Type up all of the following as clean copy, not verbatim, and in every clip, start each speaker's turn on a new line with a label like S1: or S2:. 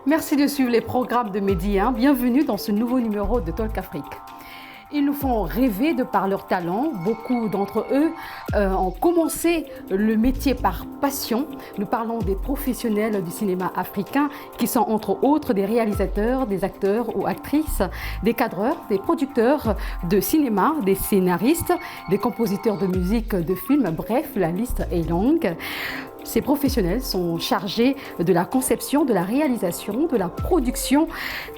S1: Merci de suivre les programmes de Medi 1. Bienvenue dans ce nouveau numéro de Talk Afrique. Ils nous font rêver de par leur talent. Beaucoup d'entre eux ont commencé le métier par passion. Nous parlons des professionnels du cinéma africain qui sont entre autres des réalisateurs, des acteurs ou actrices, des cadreurs, des producteurs de cinéma, des scénaristes, des compositeurs de musique de films. Bref, la liste est longue. Ces professionnels sont chargés de la conception, de la réalisation, de la production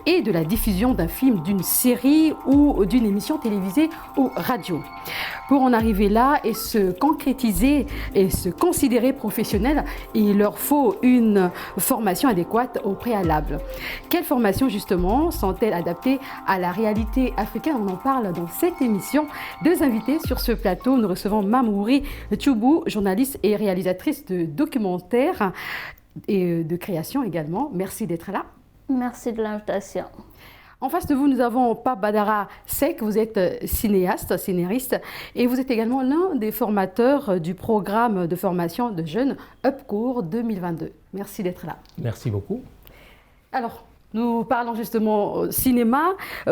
S1: et de la diffusion d'un film, d'une série ou d'une émission télévisée ou radio. Pour en arriver là et se concrétiser et se considérer professionnel, il leur faut une formation adéquate au préalable. Quelles formations justement sont-elles adaptées à la réalité africaine? On en parle dans cette émission. Deux invités sur ce plateau. Nous recevons Mamouri Tchoubou, journaliste et réalisatrice de documentaires et de création également. Merci d'être là.
S2: Merci de l'invitation.
S1: En face de vous, nous avons Pape Badara Seck. Vous êtes cinéaste, scénariste et vous êtes également l'un des formateurs du programme de formation de jeunes UpCours 2022. Merci d'être là.
S3: Merci beaucoup.
S1: Alors, nous parlons justement cinéma.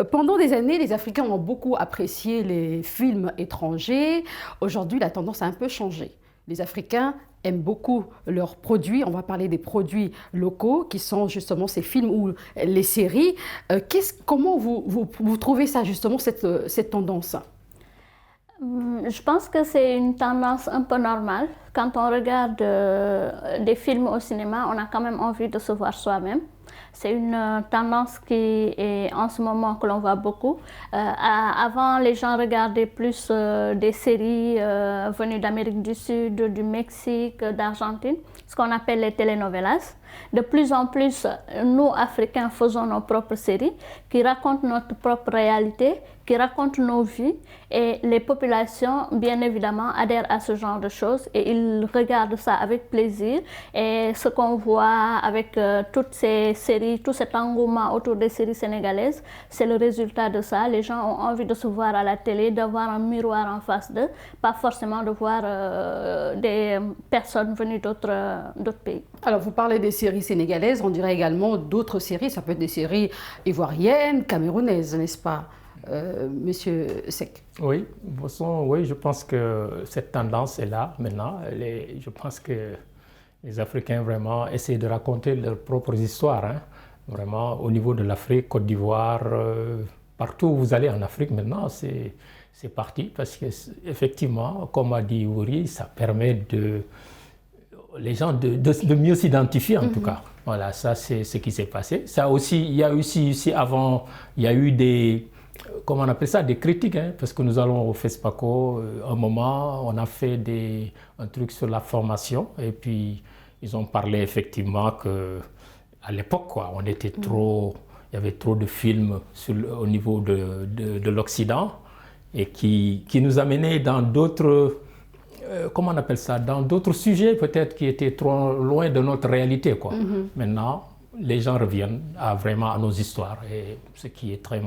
S1: Pendant des années, les Africains ont beaucoup apprécié les films étrangers. Aujourd'hui, la tendance a un peu changé. Les Africains aiment beaucoup leurs produits. On va parler des produits locaux qui sont justement ces films ou les séries. Comment vous trouvez ça justement, cette tendance?
S2: Je pense que c'est une tendance un peu normale. Quand on regarde des films au cinéma, on a quand même envie de se voir soi-même. C'est une tendance qui est en ce moment que l'on voit beaucoup. Avant, les gens regardaient plus des séries venues d'Amérique du Sud, du Mexique, d'Argentine, ce qu'on appelle les telenovelas. De plus en plus, nous, Africains, faisons nos propres séries qui racontent notre propre réalité, qui racontent nos vies et les populations, bien évidemment, adhèrent à ce genre de choses et ils regardent ça avec plaisir. Et ce qu'on voit avec toutes ces séries, tout cet engouement autour des séries sénégalaises, c'est le résultat de ça. Les gens ont envie de se voir à la télé, d'avoir un miroir en face d'eux, pas forcément de voir des personnes venues d'autres pays.
S1: Alors, vous parlez des séries sénégalaises, on dirait également d'autres séries. Ça peut être des séries ivoiriennes, camerounaises, n'est-ce pas, Monsieur Seck?
S3: Oui, oui, je pense que cette tendance est là maintenant. Je pense que les Africains vraiment essaient de raconter leurs propres histoires. Hein. Vraiment, au niveau de l'Afrique, Côte d'Ivoire, partout où vous allez en Afrique maintenant, c'est parti. Parce qu'effectivement, comme a dit Ouri, ça permet les gens de mieux s'identifier en tout cas. Voilà, ça c'est ce qui s'est passé. Ça aussi, il y a aussi avant, il y a eu comment on appelle ça, des critiques, hein, parce que nous allons au FESPACO, un moment, on a fait un truc sur la formation et puis ils ont parlé effectivement qu'à l'époque, quoi, on était il y avait trop de films au niveau de l'Occident et qui nous amenaient dans d'autres comment on appelle ça, dans d'autres sujets peut-être qui étaient trop loin de notre réalité, quoi. Maintenant, les gens reviennent vraiment à nos histoires et ce qui est très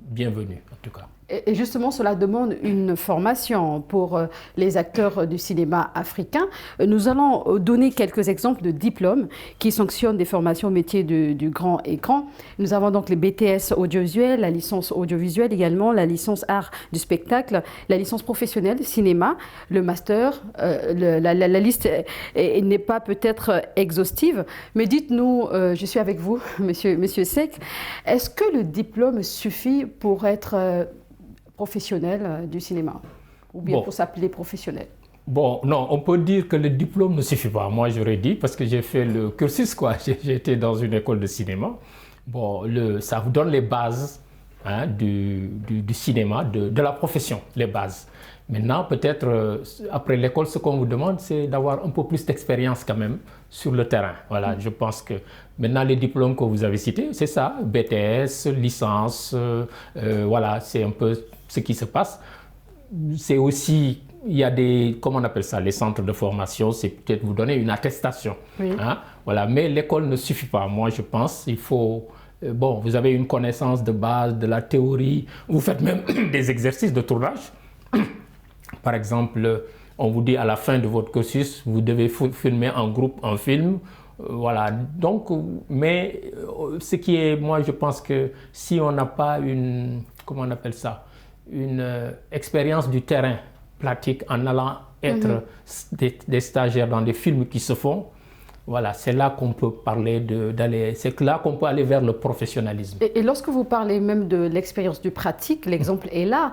S3: bienvenu en tout cas.
S1: Et justement, cela demande une formation pour les acteurs du cinéma africain. Nous allons donner quelques exemples de diplômes qui sanctionnent des formations au métier du grand écran. Nous avons donc les BTS audiovisuel, la licence audiovisuelle également, la licence art du spectacle, la licence professionnelle cinéma, le master. La liste n'est pas peut-être exhaustive, mais dites-nous, je suis avec vous, monsieur Seck, est-ce que le diplôme suffit pour être professionnel du cinéma, ou bien pour s'appeler professionnel?
S3: Bon, non, on peut dire que le diplôme ne suffit pas. Moi, j'aurais dit, parce que j'ai fait le cursus, quoi. J'ai été dans une école de cinéma. Bon, ça vous donne les bases hein, du cinéma, de la profession, les bases. Maintenant, peut-être, après l'école, ce qu'on vous demande, c'est d'avoir un peu plus d'expérience quand même sur le terrain. Voilà, je pense que maintenant, les diplômes que vous avez cités, c'est ça, BTS, licence, voilà, c'est un peu ce qui se passe. C'est aussi, il y a comment on appelle ça, les centres de formation, c'est peut-être vous donner une attestation.
S1: Oui.
S3: Hein, voilà, mais l'école ne suffit pas. Moi, je pense il faut... Bon, vous avez une connaissance de base, de la théorie, vous faites même des exercices de tournage. Par exemple, on vous dit à la fin de votre cursus, vous devez filmer en groupe un film Voilà, donc, mais ce qui est, moi je pense que si on n'a pas une, comment on appelle ça, une expérience du terrain pratique en allant être des stagiaires dans des films qui se font, voilà, c'est là qu'on peut parler d'aller, c'est là qu'on peut aller vers le professionnalisme.
S1: Et lorsque vous parlez même de l'expérience du pratique, l'exemple est là.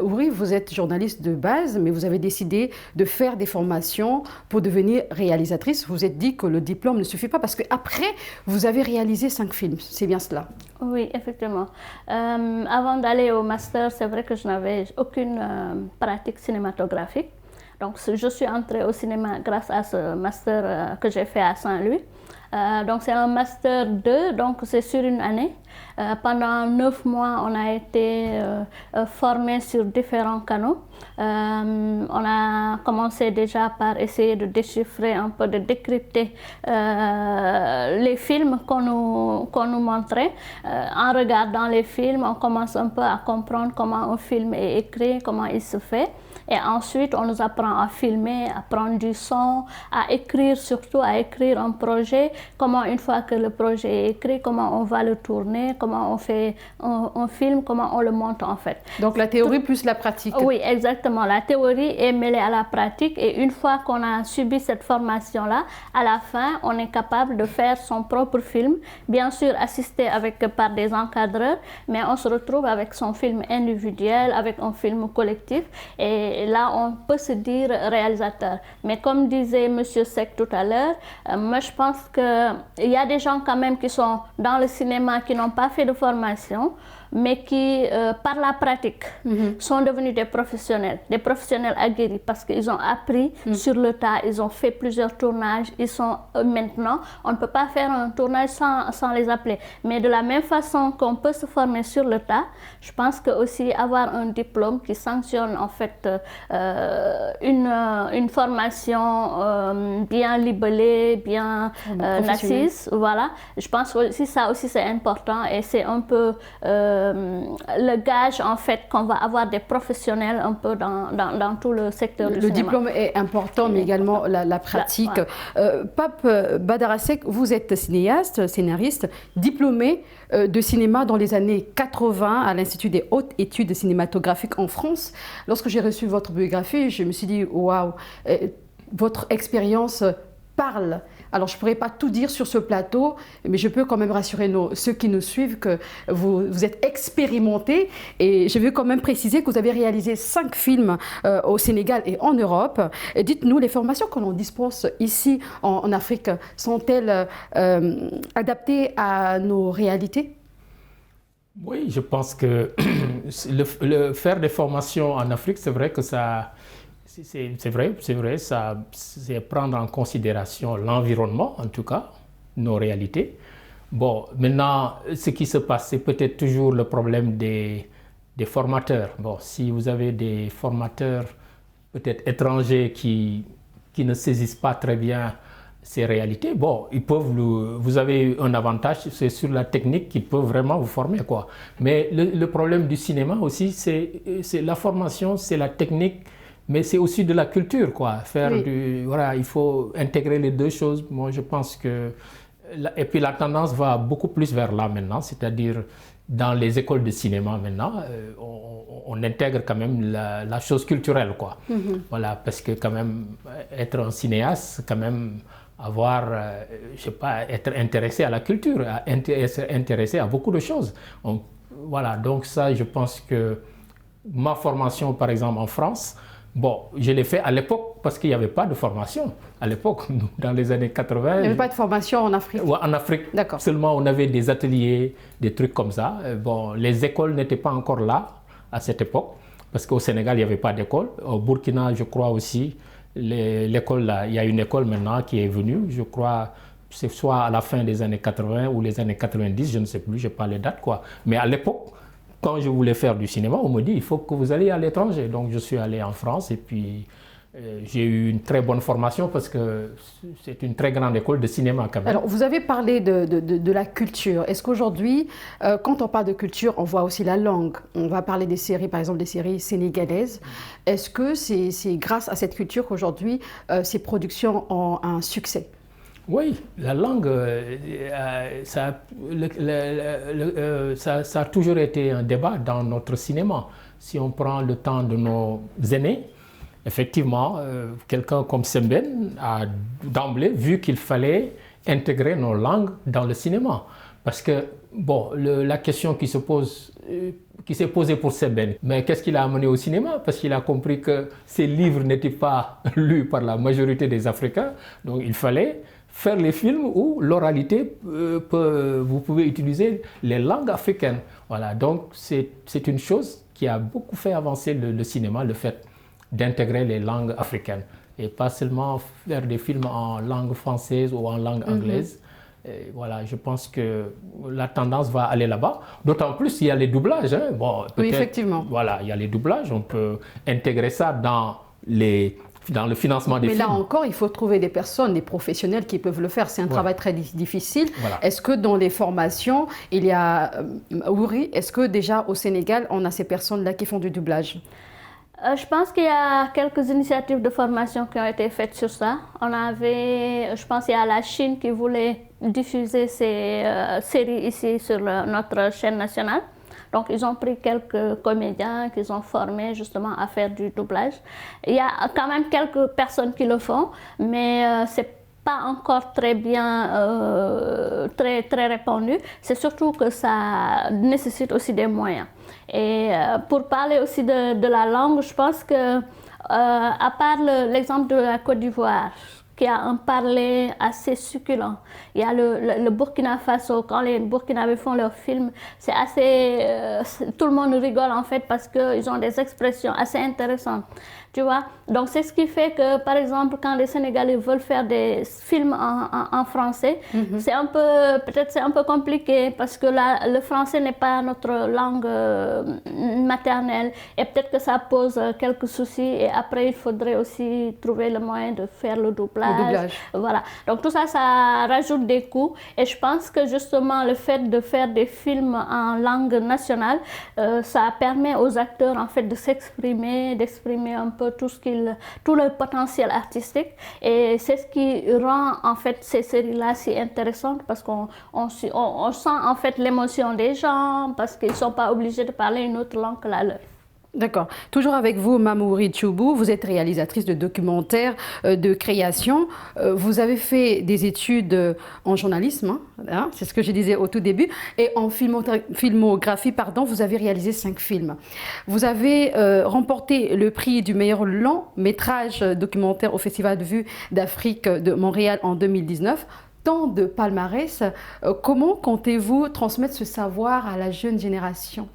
S1: Oui, vous êtes journaliste de base, mais vous avez décidé de faire des formations pour devenir réalisatrice. Vous vous êtes dit que le diplôme ne suffit pas parce qu'après, vous avez réalisé 5 films. C'est bien cela?
S2: Oui, effectivement. Avant d'aller au master, c'est vrai que je n'avais aucune pratique cinématographique. Donc, je suis entrée au cinéma grâce à ce master que j'ai fait à Saint-Louis. Donc, c'est un master 2, donc c'est sur une année. Pendant 9 mois, on a été formés sur différents canaux. On a commencé déjà par essayer de déchiffrer un peu, de décrypter les films qu'on nous montrait. En regardant les films, on commence un peu à comprendre comment un film est écrit, comment il se fait. Et ensuite, on nous apprend à filmer, à prendre du son, à écrire, surtout à écrire un projet. Comment, une fois que le projet est écrit, comment on va le tourner, comment on fait un film, comment on le monte en fait.
S1: Donc la théorie plus la pratique.
S2: Oui, exactement. La théorie est mêlée à la pratique et une fois qu'on a subi cette formation-là, à la fin, on est capable de faire son propre film. Bien sûr, assisté par des encadreurs, mais on se retrouve avec son film individuel, avec un film collectif. Et là, on peut se dire réalisateur. Mais comme disait M. Seck tout à l'heure, moi je pense qu'il y a des gens quand même qui sont dans le cinéma qui n'ont pas fait de formation, mais qui, par la pratique, sont devenus des professionnels aguerris parce qu'ils ont appris sur le tas, ils ont fait plusieurs tournages, ils sont maintenant, on ne peut pas faire un tournage sans les appeler. Mais de la même façon qu'on peut se former sur le tas, je pense que aussi avoir un diplôme qui sanctionne en fait une formation bien libellée, bien assise, voilà. Je pense aussi ça aussi c'est important et c'est un peu le gage en fait qu'on va avoir des professionnels un peu dans tout le secteur du cinéma.
S1: Le diplôme est important, mais également la pratique. Pape Badara Seck, vous êtes cinéaste, scénariste, diplômé de cinéma dans les années 80 à l'Institut des hautes études cinématographiques en France. Lorsque j'ai reçu votre biographie, je me suis dit, waouh, votre expérience parle. Alors, je ne pourrais pas tout dire sur ce plateau, mais je peux quand même rassurer ceux qui nous suivent que vous êtes expérimenté. Et je veux quand même préciser que vous avez réalisé 5 films au Sénégal et en Europe. Dites-nous, les formations que l'on dispense ici en Afrique sont-elles adaptées à nos réalités?
S3: Oui, je pense que faire des formations en Afrique, c'est vrai que ça... C'est vrai, ça, c'est prendre en considération l'environnement, en tout cas, nos réalités. Bon, maintenant, ce qui se passe, c'est peut-être toujours le problème des formateurs. Bon, si vous avez des formateurs peut-être étrangers qui ne saisissent pas très bien ces réalités, bon, ils peuvent vous avez un avantage, c'est sur la technique qu'ils peuvent vraiment vous former, quoi. Mais le problème du cinéma aussi, c'est la formation, c'est la technique, mais c'est aussi de la culture, quoi. Voilà, il faut intégrer les deux choses. Moi, je pense que... Et puis la tendance va beaucoup plus vers là maintenant, c'est-à-dire dans les écoles de cinéma maintenant, on intègre quand même la chose culturelle, quoi. Voilà, parce que quand même, être un cinéaste, quand même, avoir, je sais pas, être intéressé à la culture, être intéressé à beaucoup de choses. Voilà, donc ça, je pense que ma formation, par exemple, en France, bon, je l'ai fait à l'époque parce qu'il n'y avait pas de formation. À l'époque, dans les années 80... Il
S1: n'y avait pas de formation en Afrique?
S3: Ouais, en Afrique, seulement on avait des ateliers, des trucs comme ça. Bon, les écoles n'étaient pas encore là à cette époque, parce qu'au Sénégal, il n'y avait pas d'école. Au Burkina, je crois aussi, l'école, il y a une école maintenant qui est venue, je crois, c'est soit à la fin des années 80 ou les années 90, je ne sais plus, je n'ai pas les dates, quoi. Mais à l'époque, quand je voulais faire du cinéma, on me dit il faut que vous alliez à l'étranger. Donc je suis allé en France et puis j'ai eu une très bonne formation parce que c'est une très grande école de cinéma quand même.
S1: Alors vous avez parlé de la culture. Est-ce qu'aujourd'hui, quand on parle de culture, on voit aussi la langue? On va parler des séries, par exemple des séries sénégalaises. Est-ce que c'est grâce à cette culture qu'aujourd'hui ces productions ont un succès?
S3: Oui, la langue, ça a toujours été un débat dans notre cinéma. Si on prend le temps de nos aînés, effectivement, quelqu'un comme Sembène a d'emblée vu qu'il fallait intégrer nos langues dans le cinéma. Parce que, bon, la question qui s'est posée pour Sembène, mais qu'est-ce qu'il a amené au cinéma? Parce qu'il a compris que ses livres n'étaient pas lus par la majorité des Africains, donc il fallait faire les films où l'oralité, vous pouvez utiliser les langues africaines. Voilà, donc c'est une chose qui a beaucoup fait avancer le cinéma, le fait d'intégrer les langues africaines et pas seulement faire des films en langue française ou en langue anglaise. Et voilà, je pense que la tendance va aller là-bas. D'autant plus, il y a les doublages. Hein. Bon,
S1: oui, effectivement.
S3: Voilà, il y a les doublages. On peut intégrer ça dans le financement des films.
S1: Mais là encore, il faut trouver des personnes, des professionnels qui peuvent le faire. C'est un travail très difficile. Voilà. Est-ce que dans les formations, il y a... Ouri, est-ce que déjà au Sénégal, on a ces personnes-là qui font du doublage?
S2: Je pense qu'il y a quelques initiatives de formation qui ont été faites sur ça. Je pense qu'il y a la Chine qui voulait diffuser ces séries ici sur notre chaîne nationale. Donc, ils ont pris quelques comédiens qu'ils ont formés justement à faire du doublage. Il y a quand même quelques personnes qui le font, mais c'est pas encore très bien, très répandu. C'est surtout que ça nécessite aussi des moyens. Et pour parler aussi de la langue, je pense que, à part l'exemple de la Côte d'Ivoire, qui a un parler assez succulent. Il y a le Burkina Faso, quand les Burkinabés font leurs films, c'est assez... tout le monde rigole en fait parce qu'ils ont des expressions assez intéressantes. Tu vois? Donc c'est ce qui fait que, par exemple, quand les Sénégalais veulent faire des films en français, c'est un peu, peut-être c'est un peu compliqué parce que le français n'est pas notre langue maternelle et peut-être que ça pose quelques soucis et après il faudrait aussi trouver le moyen de faire le doublage. Voilà. Donc tout ça, ça rajoute des coûts et je pense que justement le fait de faire des films en langue nationale, ça permet aux acteurs en fait de s'exprimer, d'exprimer un peu tout le potentiel artistique et c'est ce qui rend en fait ces séries-là si intéressantes parce qu'on sent en fait l'émotion des gens parce qu'ils ne sont pas obligés de parler une autre langue que la leur.
S1: D'accord. Toujours avec vous, Mamouri Thioubou, vous êtes réalisatrice de documentaires de création. Vous avez fait des études en journalisme, hein, c'est ce que je disais au tout début, et en filmographie, pardon, vous avez réalisé 5 films. Vous avez remporté le prix du meilleur long métrage documentaire au Festival de vue d'Afrique de Montréal en 2019. Tant de palmarès, comment comptez-vous transmettre ce savoir à la jeune génération ?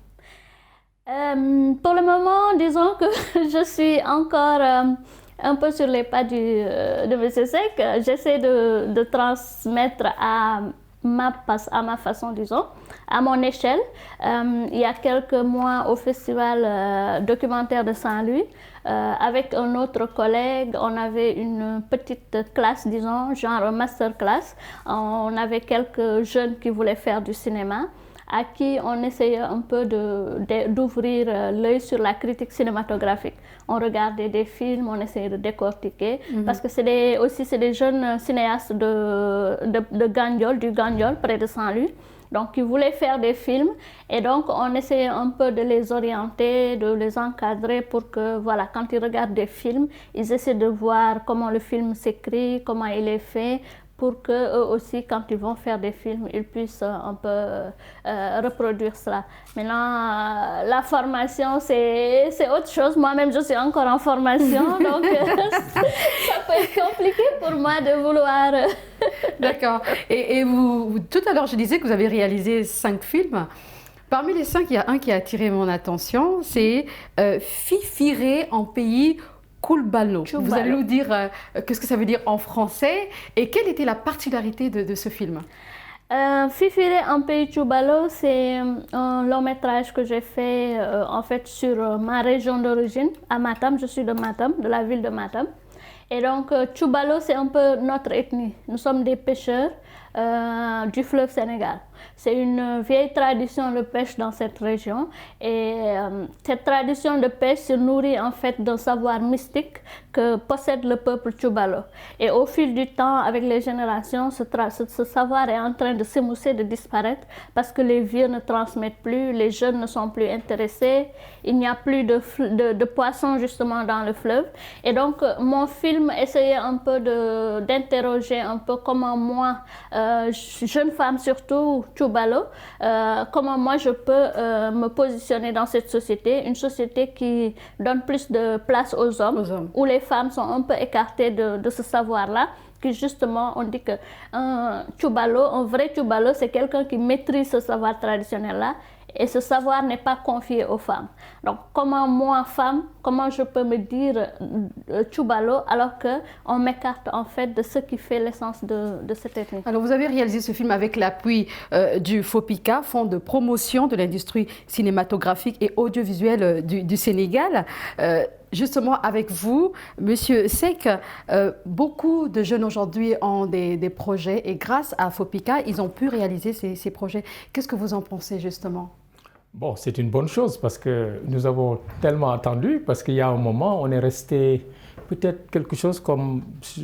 S2: Pour le moment, disons que je suis encore un peu sur les pas de M. Seck. J'essaie de transmettre à ma façon, disons, à mon échelle. Il y a quelques mois au festival documentaire de Saint-Louis, avec un autre collègue, on avait une petite classe, disons, genre masterclass. On avait quelques jeunes qui voulaient faire du cinéma, à qui on essayait un peu d'ouvrir l'œil sur la critique cinématographique. On regardait des films, on essayait de décortiquer, parce que c'est des jeunes cinéastes de Gandiol, du Gandiol, près de Saint-Louis. Donc, ils voulaient faire des films et donc on essayait un peu de les orienter, de les encadrer pour que, voilà, quand ils regardent des films, ils essaient de voir comment le film s'écrit, comment il est fait, pour qu'eux aussi, quand ils vont faire des films, ils puissent un peu reproduire cela. Maintenant, la formation, c'est autre chose. Moi-même, je suis encore en formation, donc ça peut être compliqué pour moi de vouloir...
S1: D'accord. Et vous, tout à l'heure, je disais que vous avez réalisé 5 films. Parmi les 5, il y a un qui a attiré mon attention, c'est Fifiré en pays Koulbalo. Vous allez nous dire qu'est-ce que ça veut dire en français et quelle était la particularité de ce film?
S2: Fifiré en pays Tchoubalo, c'est un long métrage que j'ai fait en fait sur ma région d'origine, à Matam. Je suis de Matam, de la ville de Matam. Et donc Tchoubalo, c'est un peu notre ethnie. Nous sommes des pêcheurs. du fleuve Sénégal. C'est une vieille tradition de pêche dans cette région et cette tradition de pêche se nourrit en fait d'un savoir mystique que possède le peuple Tchoubalo. Et au fil du temps, avec les générations, ce savoir est en train de s'émousser, de disparaître parce que les vieux ne transmettent plus, les jeunes ne sont plus intéressés, il n'y a plus de poissons justement dans le fleuve. Et donc mon film essayait un peu d'interroger un peu comment moi, jeune femme surtout, Tchoubalo, comment moi je peux me positionner dans cette société, une société qui donne plus de place aux hommes. Où les femmes sont un peu écartées de ce savoir-là, que justement on dit qu'un Tchoubalo, un vrai Tchoubalo, c'est quelqu'un qui maîtrise ce savoir traditionnel-là et ce savoir n'est pas confié aux femmes. Donc comment moi, femme, comment je peux me dire Tchoubalo alors qu'on m'écarte en fait de ce qui fait l'essence de cette ethnie.
S1: Alors vous avez réalisé ce film avec l'appui du FOPICA, Fonds de promotion de l'industrie cinématographique et audiovisuelle du Sénégal. Justement, avec vous, Monsieur Seck, beaucoup de jeunes aujourd'hui ont des projets et grâce à FOPICA, ils ont pu réaliser ces projets. Qu'est-ce que vous en pensez justement?
S3: Bon, c'est une bonne chose parce que nous avons tellement attendu, parce qu'il y a un moment, on est resté peut-être quelque chose comme,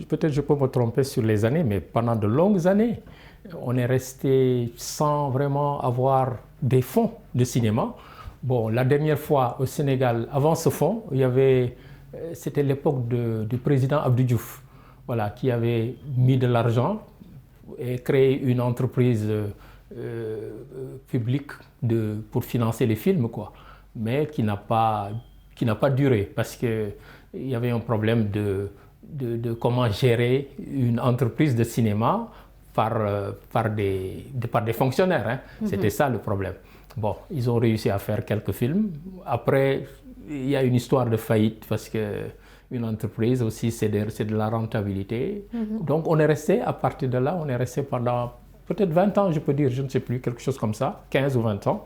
S3: peut-être je peux me tromper sur les années, mais pendant de longues années, on est resté sans vraiment avoir des fonds de cinéma. Bon, la dernière fois au Sénégal, avant ce fonds, c'était l'époque du président Abdou Diouf, voilà, qui avait mis de l'argent et créé une entreprise publique pour financer les films, quoi, mais qui n'a pas duré parce qu'il y avait un problème de comment gérer une entreprise de cinéma par des fonctionnaires. Hein. C'était ça le problème. Bon, ils ont réussi à faire quelques films. Après, il y a une histoire de faillite parce qu'une entreprise aussi, c'est de la rentabilité. Donc, on est resté, à partir de là, on est resté pendant peut-être 20 ans, je peux dire, je ne sais plus, quelque chose comme ça, 15 ou 20 ans.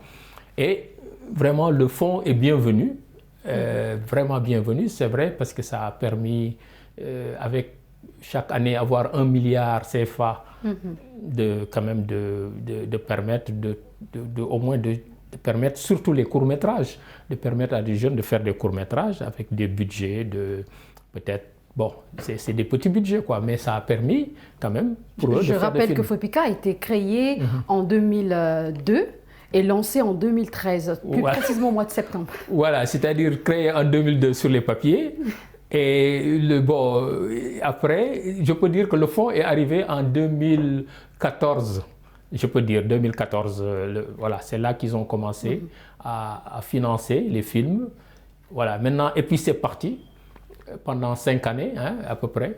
S3: Et vraiment, le fonds est bienvenu, vraiment bienvenu, c'est vrai, parce que ça a permis, avec chaque année, avoir 1 milliard CFA, quand même de permettre, au moins de permettre, surtout les courts-métrages, de permettre à des jeunes de faire des courts-métrages avec des budgets peut-être. Bon, c'est des petits budgets, quoi, mais ça a permis quand même pour eux de faire des films. Je
S1: rappelle que FOPICA a été créé en 2002 et lancé en 2013, plus précisément au mois de septembre.
S3: Voilà, c'est-à-dire créé en 2002 sur les papiers. Et après, je peux dire que le fonds est arrivé en 2014. Je peux dire 2014. Voilà, c'est là qu'ils ont commencé à financer les films. Voilà, maintenant, et puis c'est parti. Pendant 5 années, hein, à peu près,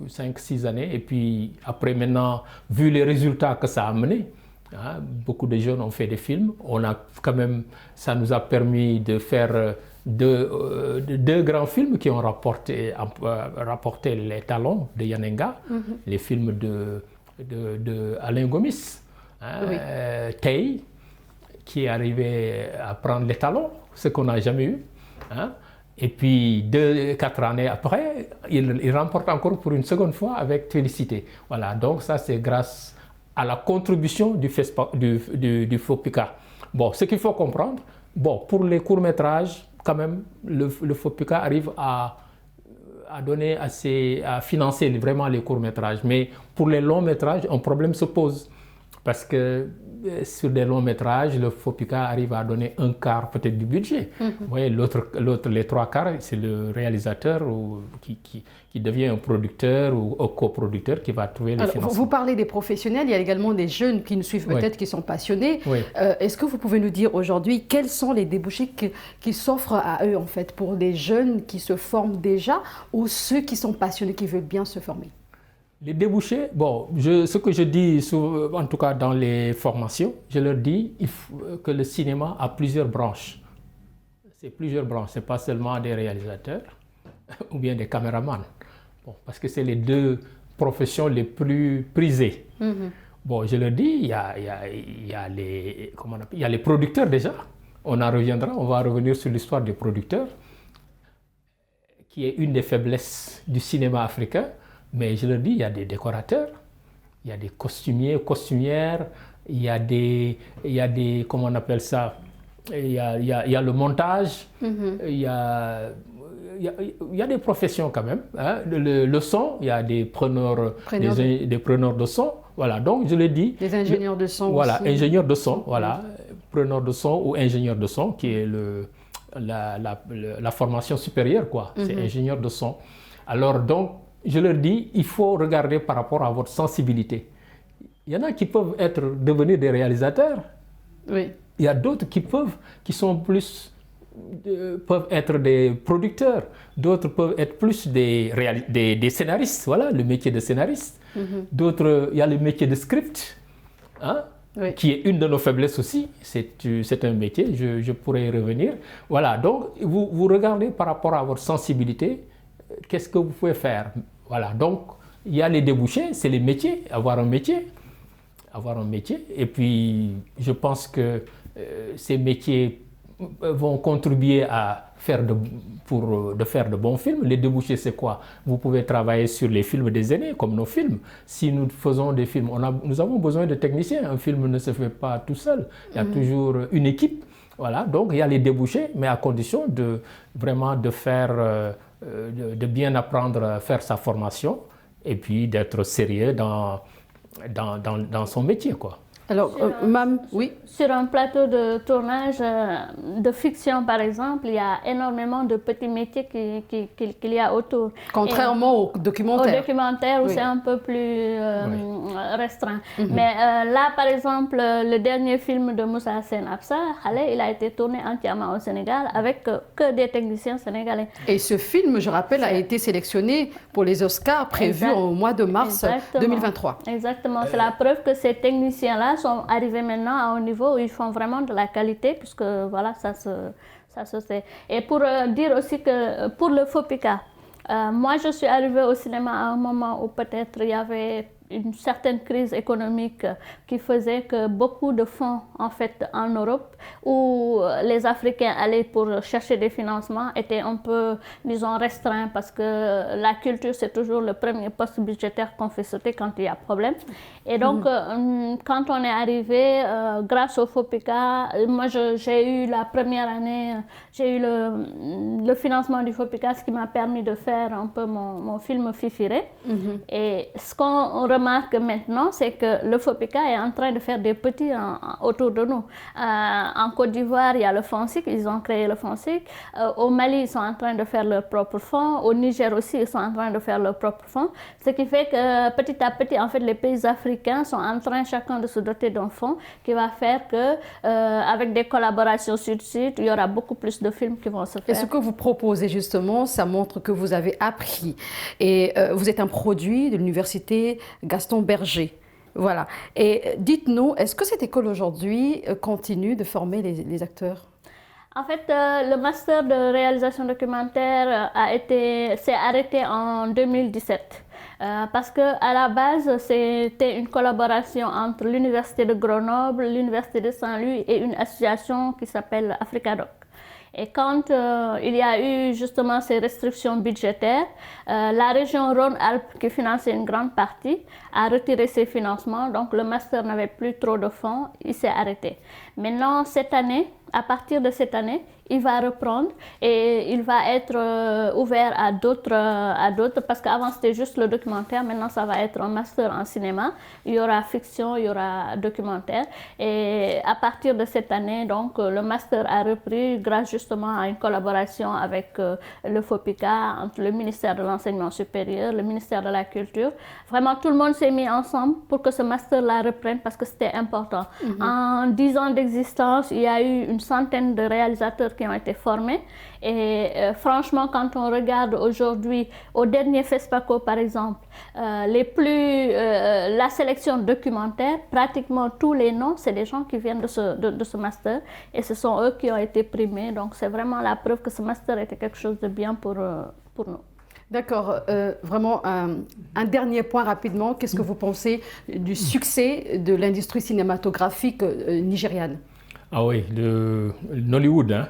S3: 5-6 années. Et puis après, maintenant, vu les résultats que ça a amené, hein, beaucoup de jeunes ont fait des films. Ça nous a permis de faire deux grands films qui ont rapporté les talons de Yanenga, les films de Alain Gomis, hein, Tay, qui est arrivé à prendre les talons, ce qu'on n'a jamais eu. Hein. Et puis 4 années après, il remporte encore pour une seconde fois avec Félicité. Voilà, donc ça c'est grâce à la contribution du FOPICA. Bon, ce qu'il faut comprendre, bon, pour les courts-métrages, quand même, le FOPICA arrive à financer vraiment les courts-métrages. Mais pour les longs-métrages, un problème se pose. Parce que sur des longs métrages, le FOPICA arrive à donner un quart peut-être du budget. Vous voyez, les 3 quarts, c'est le réalisateur qui devient un producteur ou un coproducteur qui va trouver les financements.
S1: Vous parlez des professionnels, il y a également des jeunes qui nous suivent peut-être, qui sont passionnés. Est-ce que vous pouvez nous dire aujourd'hui quels sont les débouchés qui s'offrent à eux en fait, pour des jeunes qui se forment déjà ou ceux qui sont passionnés, qui veulent bien se former?
S3: Les débouchés, bon, ce que je dis, en tout cas dans les formations, je leur dis que le cinéma a plusieurs branches. C'est plusieurs branches, ce n'est pas seulement des réalisateurs ou bien des caméramans. Bon, parce que c'est les 2 professions les plus prisées. Bon, je leur dis, il y a les producteurs déjà. On va revenir sur l'histoire des producteurs, qui est une des faiblesses du cinéma africain. Mais je le dis, il y a des décorateurs, il y a des costumiers, costumières, il y a des, comment on appelle ça, il y a le montage, il y a des professions quand même. Hein. Le son, il y a des preneurs de son. Voilà, donc je l'ai dit.
S1: Des ingénieurs de son
S3: voilà,
S1: aussi.
S3: Ingénieurs de son, voilà. Preneur de son ou ingénieur de son, qui est la formation supérieure, quoi. C'est ingénieur de son. Alors donc, je leur dis, il faut regarder par rapport à votre sensibilité. Il y en a qui peuvent devenir des réalisateurs.
S1: Oui.
S3: Il y a d'autres qui sont plus peuvent être des producteurs, d'autres peuvent être plus des scénaristes, voilà, le métier de scénariste. D'autres, il y a le métier de script, hein, qui est une de nos faiblesses aussi, c'est un métier, je pourrais y revenir. Voilà, donc vous regardez par rapport à votre sensibilité, qu'est-ce que vous pouvez faire. Voilà, donc il y a les débouchés, c'est les métiers, avoir un métier, et puis je pense que ces métiers vont contribuer à faire de bons films. Les débouchés, c'est quoi? Vous pouvez travailler sur les films des aînés, comme nos films. Si nous faisons des films, nous avons besoin de techniciens. Un film ne se fait pas tout seul. Il y a toujours une équipe. Voilà, donc il y a les débouchés, mais à condition de bien apprendre à faire sa formation et puis d'être sérieux dans son métier, quoi.
S1: Alors, oui.
S2: Sur un plateau de tournage de fiction, par exemple, il y a énormément de petits métiers qu'il y a autour.
S1: Contrairement au documentaire.
S2: Au documentaire, où c'est un peu plus restreint. Mais là, par exemple, le dernier film de Moussa Hassen Absa, il a été tourné entièrement au Sénégal avec que des techniciens sénégalais.
S1: Et ce film, je rappelle, a été sélectionné pour les Oscars prévus au mois de mars 2023.
S2: Exactement. C'est la preuve que ces techniciens-là sont arrivés maintenant à un niveau où ils font vraiment de la qualité, puisque voilà, ça se sait. Et pour dire aussi que pour le FOPICA, moi je suis arrivée au cinéma à un moment où peut-être il y avait une certaine crise économique qui faisait que beaucoup de fonds en fait en Europe où les Africains allaient pour chercher des financements étaient un peu, disons, restreints parce que la culture c'est toujours le premier poste budgétaire qu'on fait sauter quand il y a problème. Et donc quand on est arrivé, grâce au FOPICA, moi j'ai eu la première année, j'ai eu le financement du FOPICA, ce qui m'a permis de faire un peu mon film Fifiré. Et ce qu'on remarque maintenant, c'est que le FOPICA est en train de faire des petits autour de nous. En Côte d'Ivoire, il y a le FONSIC, ils ont créé le FONSIC. Au Mali, ils sont en train de faire leur propre fonds. Au Niger aussi, ils sont en train de faire leur propre fonds. Ce qui fait que petit à petit, en fait, les pays africains sont en train chacun de se doter d'un fonds qui va faire que, avec des collaborations sud-sud, il y aura beaucoup plus de films qui vont se faire.
S1: Et ce que vous proposez justement, ça montre que vous avez appris. Et vous êtes un produit de l'université Gaston Berger. Voilà. Et dites-nous, est-ce que cette école aujourd'hui continue de former les acteurs?
S2: En fait, le master de réalisation documentaire s'est arrêté en 2017. Parce qu'à la base, c'était une collaboration entre l'Université de Grenoble, l'Université de Saint-Louis et une association qui s'appelle Africadoc. Et quand il y a eu justement ces restrictions budgétaires, la région Rhône-Alpes, qui finançait une grande partie, a retiré ses financements. Donc le master n'avait plus trop de fonds, il s'est arrêté. Maintenant, cette année, à partir de cette année, il va reprendre et il va être ouvert à d'autres parce qu'avant c'était juste le documentaire, maintenant ça va être un master en cinéma, il y aura fiction, il y aura documentaire et à partir de cette année, donc le master a repris grâce justement à une collaboration avec le FOPICA, entre le ministère de l'Enseignement supérieur, le ministère de la Culture. Vraiment tout le monde s'est mis ensemble pour que ce master-là reprenne parce que c'était important. En 10 ans d'existence, il y a eu une centaine de réalisateurs qui ont été formés et franchement quand on regarde aujourd'hui au dernier FESPACO par exemple la sélection documentaire, pratiquement tous les noms c'est des gens qui viennent de ce master et ce sont eux qui ont été primés, donc c'est vraiment la preuve que ce master était quelque chose de bien pour nous.
S1: D'accord. Vraiment, un dernier point rapidement. Qu'est-ce que vous pensez du succès de l'industrie cinématographique nigériane?
S3: Ah oui, le Nollywood. Hein.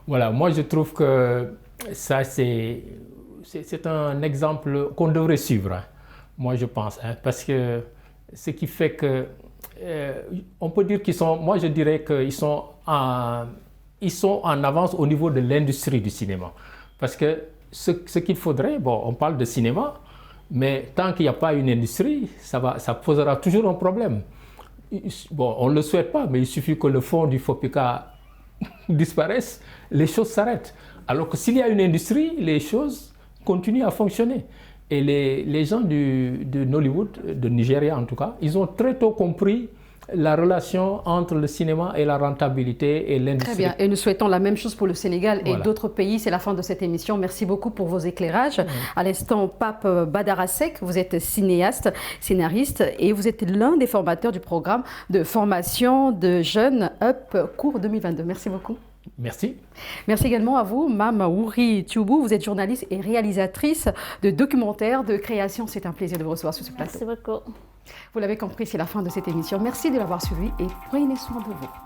S3: Voilà, moi je trouve que ça c'est un exemple qu'on devrait suivre. Hein. Moi je pense, hein, parce que Ce qui fait que, on peut dire qu'ils sont, moi je dirais qu'ils sont en avance au niveau de l'industrie du cinéma. Parce que ce qu'il faudrait, bon, on parle de cinéma, mais tant qu'il n'y a pas une industrie, ça posera toujours un problème. Bon, on ne le souhaite pas, mais il suffit que le fonds du FOPICA disparaisse, les choses s'arrêtent. Alors que s'il y a une industrie, les choses continuent à fonctionner. Et les gens de Nollywood, de Nigeria en tout cas, ils ont très tôt compris la relation entre le cinéma et la rentabilité et l'industrie.
S1: Très bien, et nous souhaitons la même chose pour le Sénégal et d'autres pays. C'est la fin de cette émission. Merci beaucoup pour vos éclairages. À l'instant, Pape Badara-Seck, vous êtes cinéaste, scénariste et vous êtes l'un des formateurs du programme de formation de jeunes Up Cours 2022. Merci beaucoup.
S3: Merci.
S1: Merci également à vous, Mame Wuri Thioubou. Vous êtes journaliste et réalisatrice de documentaires de création. C'est un plaisir de vous recevoir sur ce plateau.
S2: Merci beaucoup.
S1: Vous l'avez compris, c'est la fin de cette émission. Merci de l'avoir suivi et prenez soin de vous.